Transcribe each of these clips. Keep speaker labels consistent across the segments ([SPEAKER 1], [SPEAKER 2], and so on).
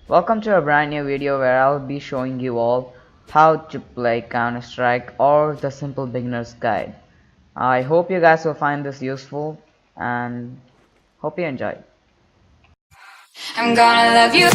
[SPEAKER 1] Welcome to a brand new video where I'll be showing you all how to play Counter-Strike or the simple beginner's guide. I hope you guys will find this useful and hope you enjoy.
[SPEAKER 2] I'm gonna love you.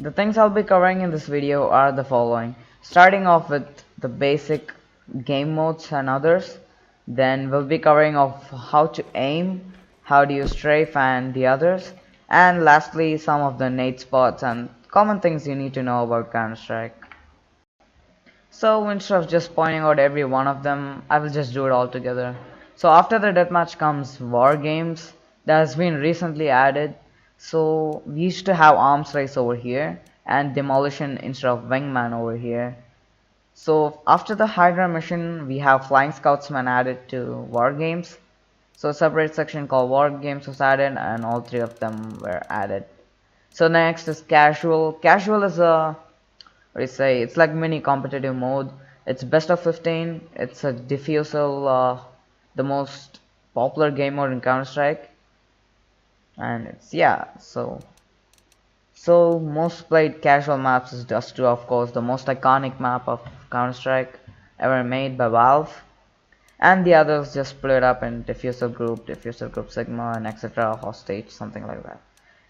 [SPEAKER 1] The things I'll be covering in this video are the following. Starting off with the basic game modes and others. Then we'll be covering of how to aim, how do you strafe and the others. And lastly some of the nade spots and common things you need to know about Counter-Strike. So instead of just pointing out every one of them, I will just do it all together. So after the deathmatch comes war games that has been recently added. So we used to have arms race over here and demolition instead of wingman over here. So after the Hydra mission we have flying scoutsman added to war games. So a separate section called war games was added and all three of them were added. So next is casual. Casual is a it's like mini competitive mode. It's best of 15. It's a diffusal, the most popular game mode in Counter-Strike, and it's so most played casual maps is Dust 2, of course, the most iconic map of Counter-Strike ever made by Valve, and the others just split up in diffusal group Sigma, and etc. hostage, something like that.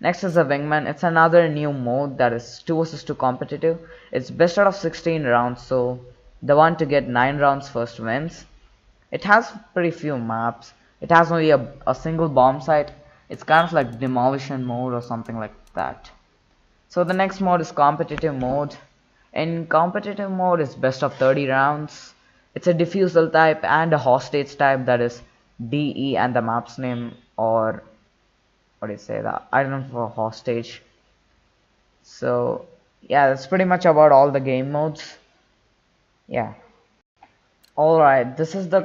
[SPEAKER 1] Next is the Wingman. It's another new mode that is 2 vs 2 competitive. It's best out of 16 rounds, so the one to get 9 rounds first wins. It has pretty few maps. It has only a single bomb site. It's kind of like demolition mode or something like that. So the next mode is competitive mode. In competitive mode, it's best of 30 rounds. It's a diffusal type and a hostage type, that is DE and the map's name, or what do you say, that I don't know, for hostage. So yeah, that's pretty much about all the game modes. Yeah, alright, this is the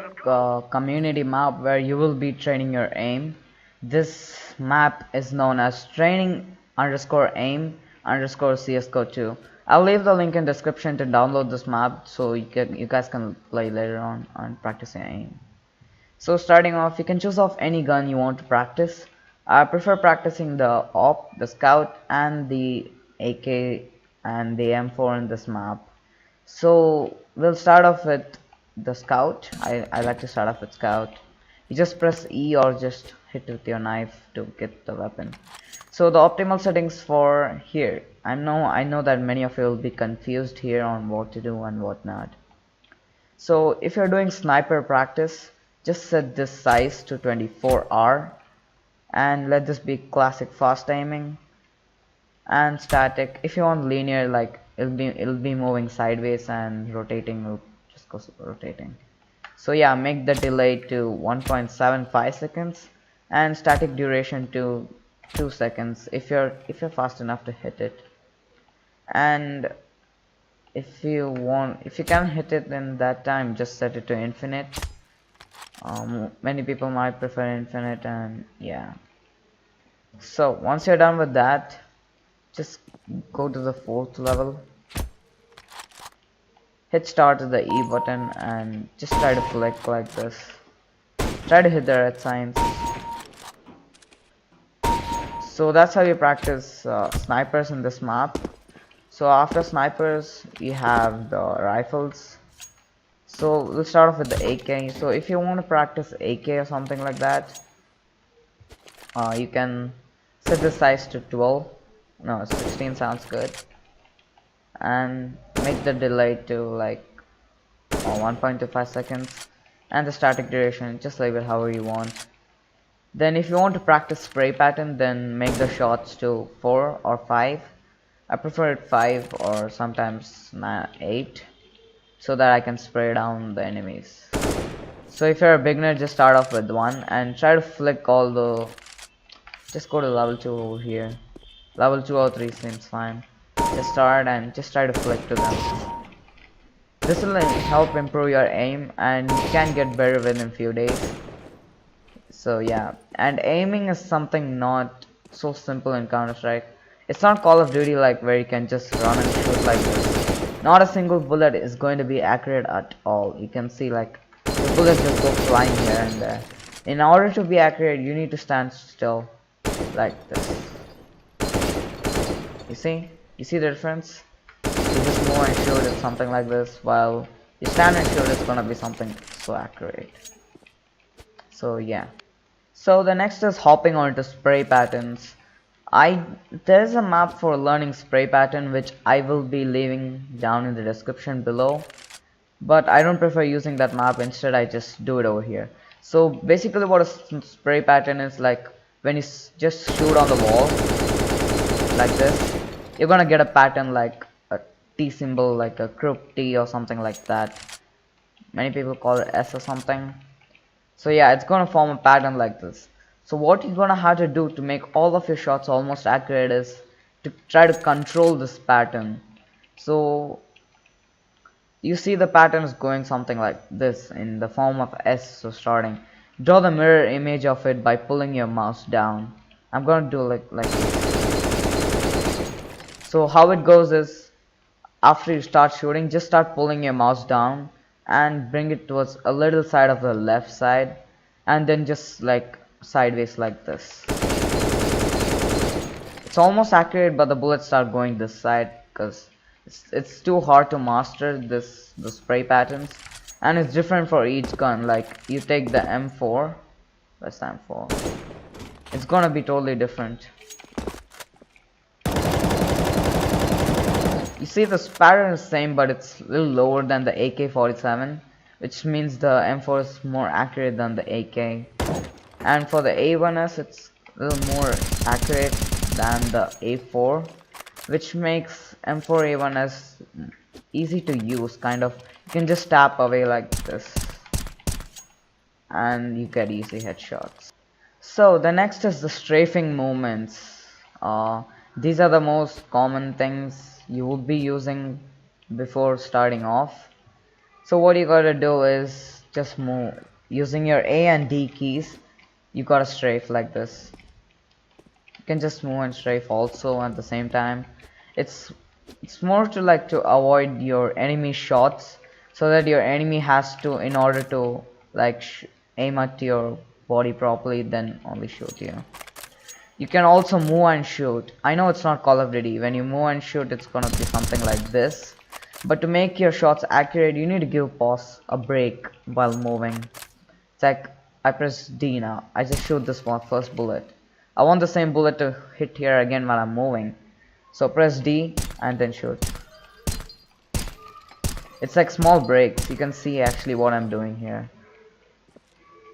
[SPEAKER 1] community map where you will be training your aim. This map is known as training underscore aim underscore CSGO2. I'll leave the link in description to download this map so you guys can play later on practicing aim. So starting off, you can choose off any gun you want to practice. I prefer practicing the AWP, the Scout, and the AK and the M4 in this map. So we'll start off with the Scout. I like to start off with Scout. You just press E or just hit with your knife to get the weapon. So the optimal settings for here. I know that many of you will be confused here on what to do and what not. So if you're doing sniper practice, just set this size to 24R and let this be classic fast aiming, and static. If you want linear, like it'll be moving sideways, and rotating will just go rotating. So yeah, make the delay to 1.75 seconds and static duration to 2 seconds if you're fast enough to hit it. And if you can't hit it in that time, just set it to infinite. Many people might prefer infinite, and yeah. So once you're done with that, just go to the 4th level, hit start with the E button, and just try to flick like this. Try to hit the red signs. So that's how you practice snipers in this map. So after snipers, we have the rifles. So we'll start off with the AK. So if you want to practice AK or something like that, you can set the size to 12. No, 16 sounds good. And make the delay to like 1.25 seconds. And the static duration, just leave it however you want. Then if you want to practice spray pattern, then make the shots to 4 or 5. I prefer it 5 or sometimes 8, so that I can spray down the enemies. So if you're a beginner, just start off with 1 and try to flick all the, just go to level 2 over here. Level 2 or 3 seems fine. Just start and just try to flick to them. This will help improve your aim and you can get better within a few days. So yeah, and aiming is something not so simple in Counter-Strike. It's not Call of Duty like where you can just run and shoot like this. Not a single bullet is going to be accurate at all. You can see like the bullets just go flying here and there. In order to be accurate, you need to stand still, like this. You see? You see the difference? You just move and shoot it something like this, while you stand and shoot it's gonna be something so accurate. So yeah. So the next is hopping onto spray patterns. There's a map for learning spray pattern which I will be leaving down in the description below, but I don't prefer using that map. Instead I just do it over here. So basically what a spray pattern is, like when you just shoot on the wall like this, you're gonna get a pattern like a T symbol, like a group T or something like that. Many people call it S or something. So yeah, it's gonna form a pattern like this. So what you're gonna have to do to make all of your shots almost accurate is to try to control this pattern. So you see the pattern is going something like this in the form of S. So starting, draw the mirror image of it by pulling your mouse down. I'm gonna do like this. So how it goes is, after you start shooting, just start pulling your mouse down and bring it towards a little side of the left side, and then just like sideways like this. It's almost accurate, but the bullets start going this side because it's too hard to master the spray patterns, and it's different for each gun. Like you take the M4, where's the M4? It's gonna be totally different. You see the pattern is same, but it's a little lower than the AK-47, which means the M4 is more accurate than the AK. And for the A1S, it's a little more accurate than the A4, which makes M4A1S easy to use. Kind of, you can just tap away like this and you get easy headshots. So the next is the strafing movements. These are the most common things you will be using before starting off. So what you gotta do is just move using your A and D keys. You gotta strafe like this. You can just move and strafe also at the same time. It's more to like to avoid your enemy shots, so that your enemy has to, in order to like aim at your body properly, then only shoot you. You can also move and shoot. I know it's not Call of Duty. When you move and shoot, it's gonna be something like this. But to make your shots accurate, you need to give pause, a break while moving. It's like I press D now. I just shoot this one first bullet. I want the same bullet to hit here again while I'm moving. So press D and then shoot. It's like small breaks. You can see actually what I'm doing here.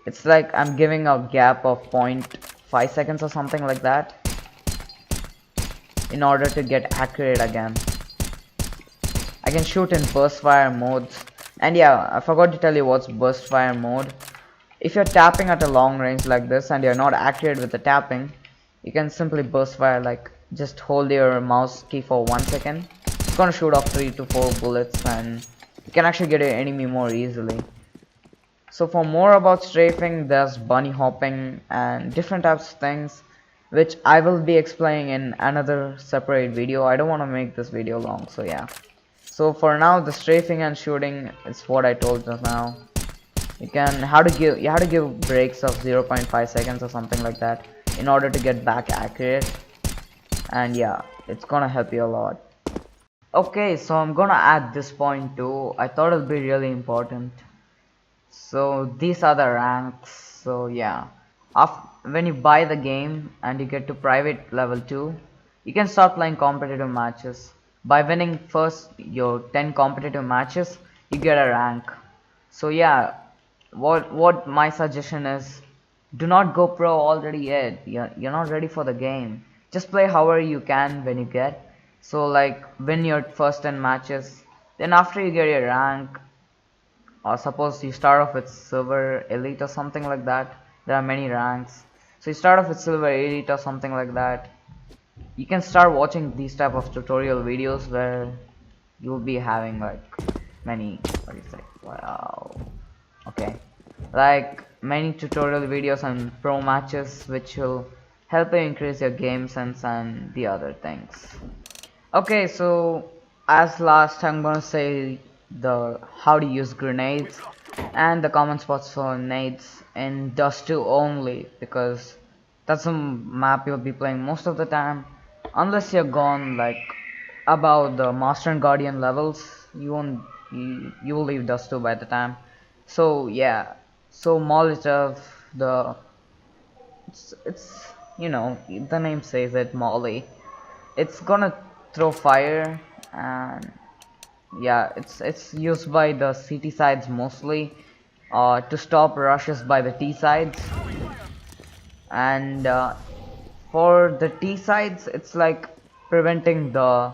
[SPEAKER 1] It's like I'm giving a gap of 0.5 seconds or something like that, in order to get accurate again. I can shoot in burst fire modes. And yeah, I forgot to tell you what's burst fire mode. If you're tapping at a long range like this and you're not accurate with the tapping, you can simply burst fire, like just hold your mouse key for 1 second. It's gonna shoot off 3 to 4 bullets and you can actually get your enemy more easily. So for more about strafing, there's bunny hopping and different types of things, which I will be explaining in another separate video. I don't want to make this video long, so yeah. So for now, the strafing and shooting is what I told just now. You have to give breaks of 0.5 seconds or something like that in order to get back accurate. And yeah, it's gonna help you a lot. Okay, so I'm gonna add this point too. I thought it'll be really important. So these are the ranks. So yeah, when you buy the game and you get to private level 2, you can start playing competitive matches. By winning first your 10 competitive matches, you get a rank. So yeah, what my suggestion is, do not go pro already yet. You're not ready for the game. Just play however you can when you get. So like win your first 10 matches, then after you get your rank, or suppose you start off with silver elite or something like that. There are many ranks. So you start off with silver elite or something like that. You can start watching these type of tutorial videos where you'll be having like many, what do you say, wow, okay, like many tutorial videos on pro matches, which will help you increase your game sense and the other things. Okay, so as last I'm gonna say how to use grenades. And the common spots for nades in Dust 2 only, because that's a map you'll be playing most of the time. Unless you're gone like above the Master and Guardian levels, you will leave Dust 2 by the time. So yeah, so Molotov, the it's you know, the name says it, Molly. It's gonna throw fire, and yeah, it's used by the CT sides mostly, to stop rushes by the T sides. And for the T sides, it's like preventing the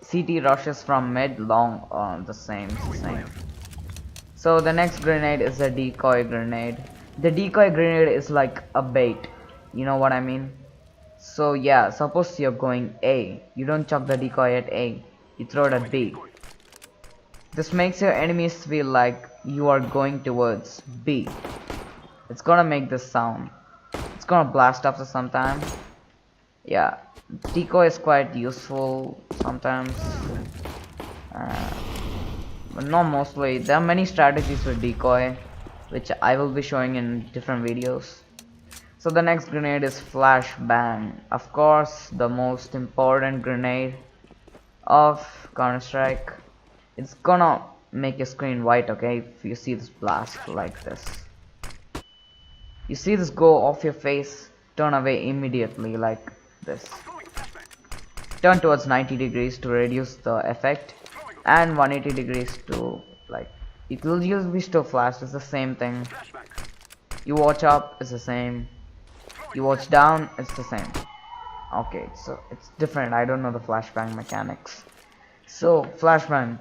[SPEAKER 1] CT rushes from mid long. It's the same. So the next grenade is a decoy grenade. The decoy grenade is like a bait, you know what I mean? So yeah, suppose you're going A, you don't chuck the decoy at A, you throw it at B. This makes your enemies feel like you are going towards B. It's gonna make this sound. It's gonna blast after some time. Yeah, decoy is quite useful sometimes, uh, but not mostly. There are many strategies with decoy, which I will be showing in different videos. So the next grenade is flashbang. Of course, the most important grenade of Counter-Strike. It's gonna make your screen white, okay, if you see this blast like this. You see this go off your face, turn away immediately like this. Turn towards 90 degrees to reduce the effect, and 180 degrees to, like, it will usually still flash, it's the same thing. You watch up, it's the same. You watch down, it's the same. Okay, so it's different. I don't know the flashbang mechanics. So flashbang.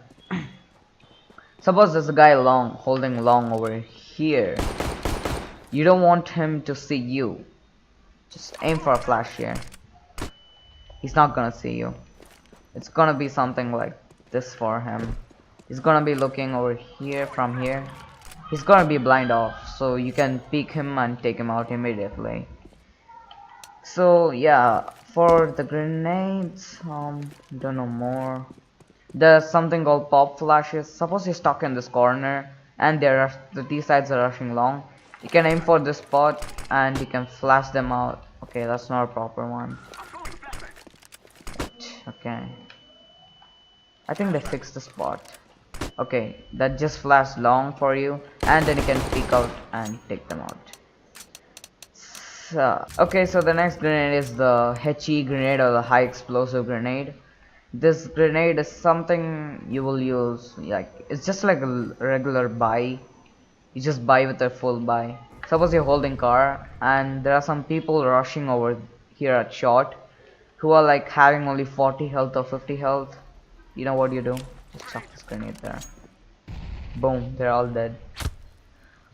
[SPEAKER 1] Suppose there's a guy holding long over here. You don't want him to see you. Just aim for a flash here. He's not gonna see you. It's gonna be something like this for him. He's gonna be looking over here from here. He's gonna be blind off, so you can peek him and take him out immediately. So yeah, for the grenades, don't know more. There's something called pop flashes. Suppose you're stuck in this corner and the T sides are rushing long. You can aim for this spot and you can flash them out. Okay, that's not a proper one. Okay, I think they fixed the spot. Okay, that just flashed long for you, and then you can peek out and take them out. Okay, so the next grenade is the HE grenade, or the high explosive grenade. This grenade is something you will use, like, it's just like a regular buy. You just buy with a full buy. Suppose you're holding car and there are some people rushing over here at short who are like having only 40 health or 50 health. You know what you do? Just chuck this grenade there. Boom, they're all dead.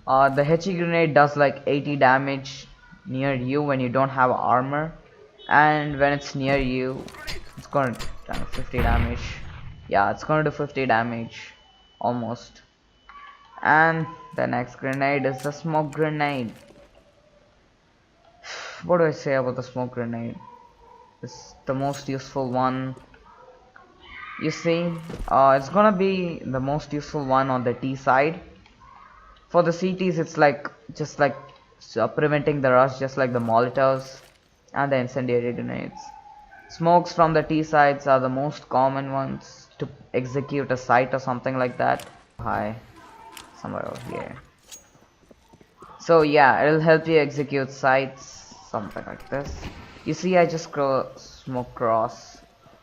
[SPEAKER 1] The HE grenade does like 80 damage near you when you don't have armor, and when it's near you, it's gonna do 50 damage. Yeah, it's gonna do 50 damage almost. And the next grenade is the smoke grenade. What do I say about the smoke grenade? It's the most useful one. You see, it's gonna be the most useful one on the T side. For the CTs, it's like just like preventing the rush, just like the Molotovs and the incendiary grenades. Smokes from the T sides are the most common ones to execute a site or something like that. Hi, somewhere over here. So yeah, it'll help you execute sites, something like this. You see, I just smoke cross.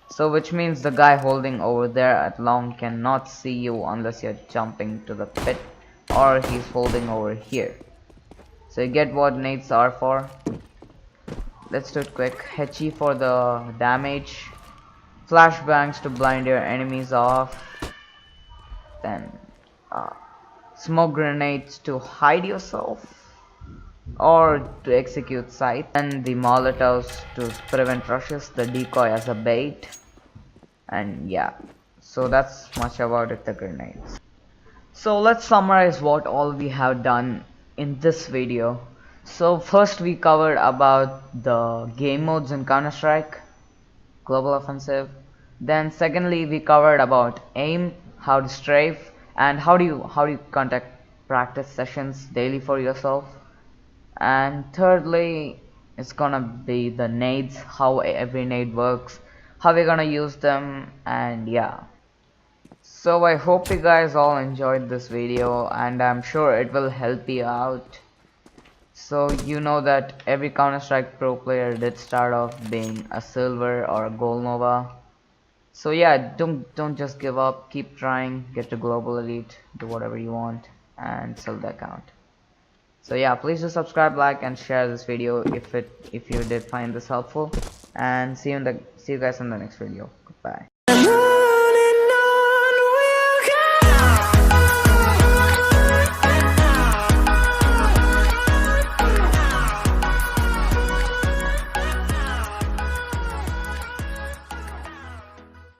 [SPEAKER 1] So which means the guy holding over there at long cannot see you unless you're jumping to the pit, or he's holding over here. So you get what nades are for. Let's do it quick. HE for the damage, flashbangs to blind your enemies off, then smoke grenades to hide yourself or to execute sight, and the molotovs to prevent rushes, the decoy as a bait. And yeah, so that's much about it, the grenades. So let's summarize what all we have done in this video. So first we covered about the game modes in Counter-Strike, Global Offensive. Then secondly we covered about aim, how to strafe, and how do you practice sessions daily for yourself. And thirdly, it's gonna be the nades, how every nade works, how we're gonna use them, and yeah. So I hope you guys all enjoyed this video, and I'm sure it will help you out. So you know that every Counter-Strike pro player did start off being a silver or a gold nova. So yeah, don't just give up, keep trying, get to global elite, do whatever you want, and sell the account. So yeah, please do subscribe, like, and share this video if you did find this helpful, and see you guys in the next video. Goodbye.